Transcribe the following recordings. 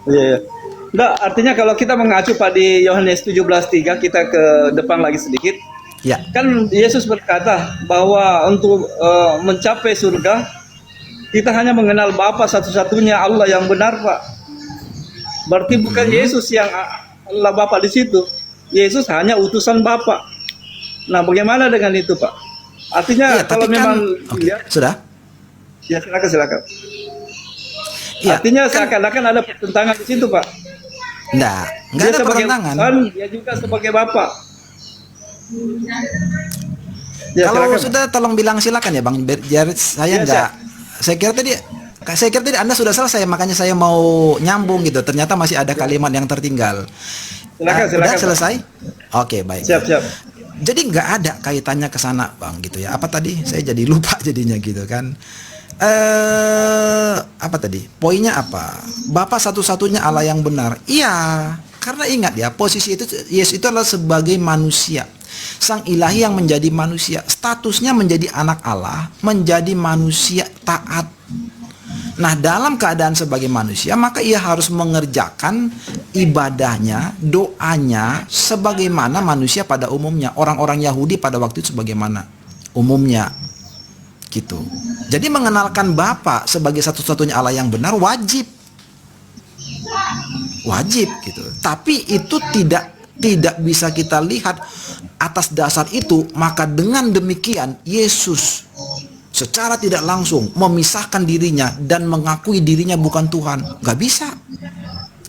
Iya, iya. Enggak, artinya kalau kita mengacu Pak di Yohanes 17:3, kita ke depan lagi sedikit. Ya. Kan Yesus berkata bahwa untuk mencapai surga kita hanya mengenal Bapa satu-satunya Allah yang benar, Pak. Berarti bukan Mm-mm. Yesus yang Allah Bapa di situ. Yesus hanya utusan Bapa. Nah, bagaimana dengan itu, Pak? Artinya Iya, tapi kalau kan memang oke, ya, sudah. ya silakan silakan. Iya, Artinya kan seakan-akan ada pertentangan di situ, Pak. enggak Dia ada sebagai pertentangan. utusan, dia juga sebagai Bapa. Ya, Kalau silakan, Pak. sudah tolong bilang silakan ya Bang, biar saya Ya, enggak. siap. Saya kira tadi Anda sudah selesai, makanya saya mau nyambung gitu. Ternyata masih ada kalimat yang tertinggal. Silakan, Udah silakan, Pak. selesai? Oke, baik. Siap, siap. Jadi nggak ada kaitannya ke sana, Bang, gitu ya. Apa tadi? Saya jadi lupa jadinya gitu kan. Apa tadi? Poinnya apa? Bapa satu-satunya Allah yang benar. Iya, karena ingat ya, posisi itu Yesus itu adalah sebagai manusia. Sang ilahi yang menjadi manusia, statusnya menjadi anak Allah, menjadi manusia taat. Nah, dalam keadaan sebagai manusia, maka ia harus mengerjakan ibadahnya, doanya, sebagaimana manusia pada umumnya. Orang-orang Yahudi pada waktu itu sebagaimana umumnya. Gitu. Jadi mengenalkan Bapa sebagai satu-satunya Allah yang benar wajib. Wajib gitu. Tapi itu tidak bisa kita lihat atas dasar itu, maka dengan demikian Yesus secara tidak langsung memisahkan dirinya dan mengakui dirinya bukan Tuhan. Gak bisa.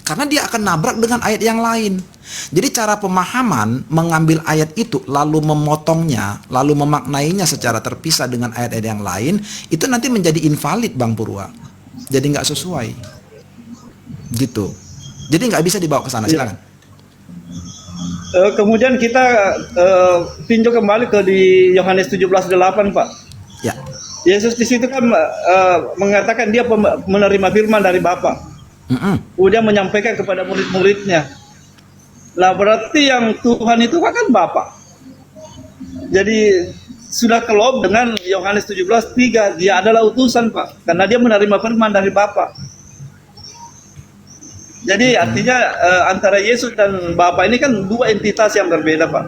Karena dia akan nabrak dengan ayat yang lain. Jadi cara pemahaman mengambil ayat itu lalu memotongnya, lalu memaknainya secara terpisah dengan ayat-ayat yang lain, itu nanti menjadi invalid, Bang Purwa. Jadi nggak sesuai. Gitu. Jadi nggak bisa dibawa ke sana. Ya. Silakan. Kemudian kita tinjau kembali ke di Yohanes 17:8, Pak. Ya. Yesus di situ kan mengatakan dia menerima firman dari Bapa. Mm-mm. Kemudian menyampaikan kepada murid-muridnya. Nah, berarti yang Tuhan itu kan Bapa. Jadi sudah kelop dengan Yohanes 17:3, dia adalah utusan, Pak, karena dia menerima firman dari Bapa. Jadi artinya antara Yesus dan Bapa ini kan dua entitas yang berbeda, Pak.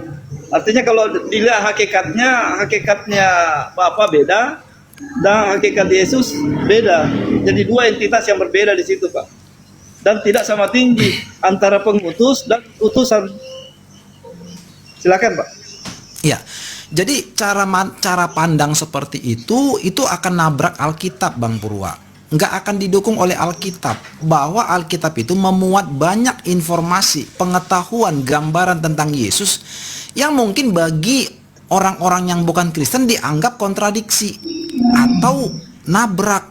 Artinya kalau dilihat hakikatnya Bapa beda dan hakikat Yesus beda. Jadi dua entitas yang berbeda di situ, Pak. Dan tidak sama tinggi antara pengutus dan utusan. Silakan, Pak. Iya. Jadi cara pandang seperti itu akan nabrak Alkitab, Bang Purwa. Nggak akan didukung oleh Alkitab. Bahwa Alkitab itu memuat banyak informasi, pengetahuan, gambaran tentang Yesus yang mungkin bagi orang-orang yang bukan Kristen dianggap kontradiksi atau nabrak.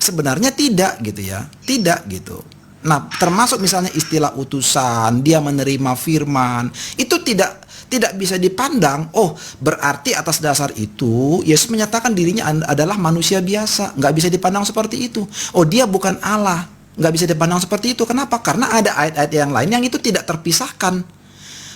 Sebenarnya tidak gitu ya. Tidak gitu. Nah, termasuk misalnya istilah utusan, dia menerima firman, itu tidak bisa dipandang, oh berarti atas dasar itu Yesus menyatakan dirinya adalah manusia biasa. Nggak bisa dipandang seperti itu. Oh, dia bukan Allah. Nggak bisa dipandang seperti itu. Kenapa? Karena ada ayat-ayat yang lain yang itu tidak terpisahkan.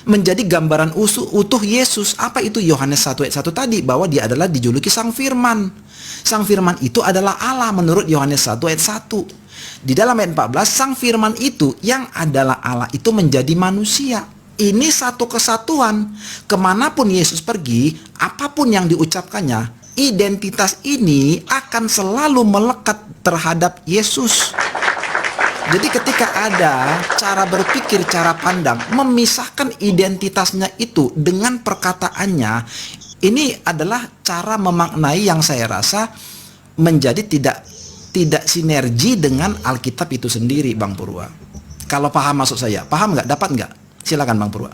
Menjadi gambaran utuh Yesus. Apa itu? Yohanes 1 ayat 1 tadi, bahwa dia adalah dijuluki Sang Firman. Sang Firman itu adalah Allah menurut Yohanes 1 ayat 1. Di dalam ayat 14, Sang Firman itu yang adalah Allah itu menjadi manusia. Ini satu kesatuan. Kemanapun Yesus pergi, apapun yang diucapkannya, identitas ini akan selalu melekat terhadap Yesus. Jadi ketika ada cara berpikir, cara pandang, memisahkan identitasnya itu dengan perkataannya, ini adalah cara memaknai yang saya rasa menjadi tidak sinergi dengan Alkitab itu sendiri, Bang Purwa. Kalau paham maksud saya, paham nggak? Dapat nggak? Silakan Bang Purwa.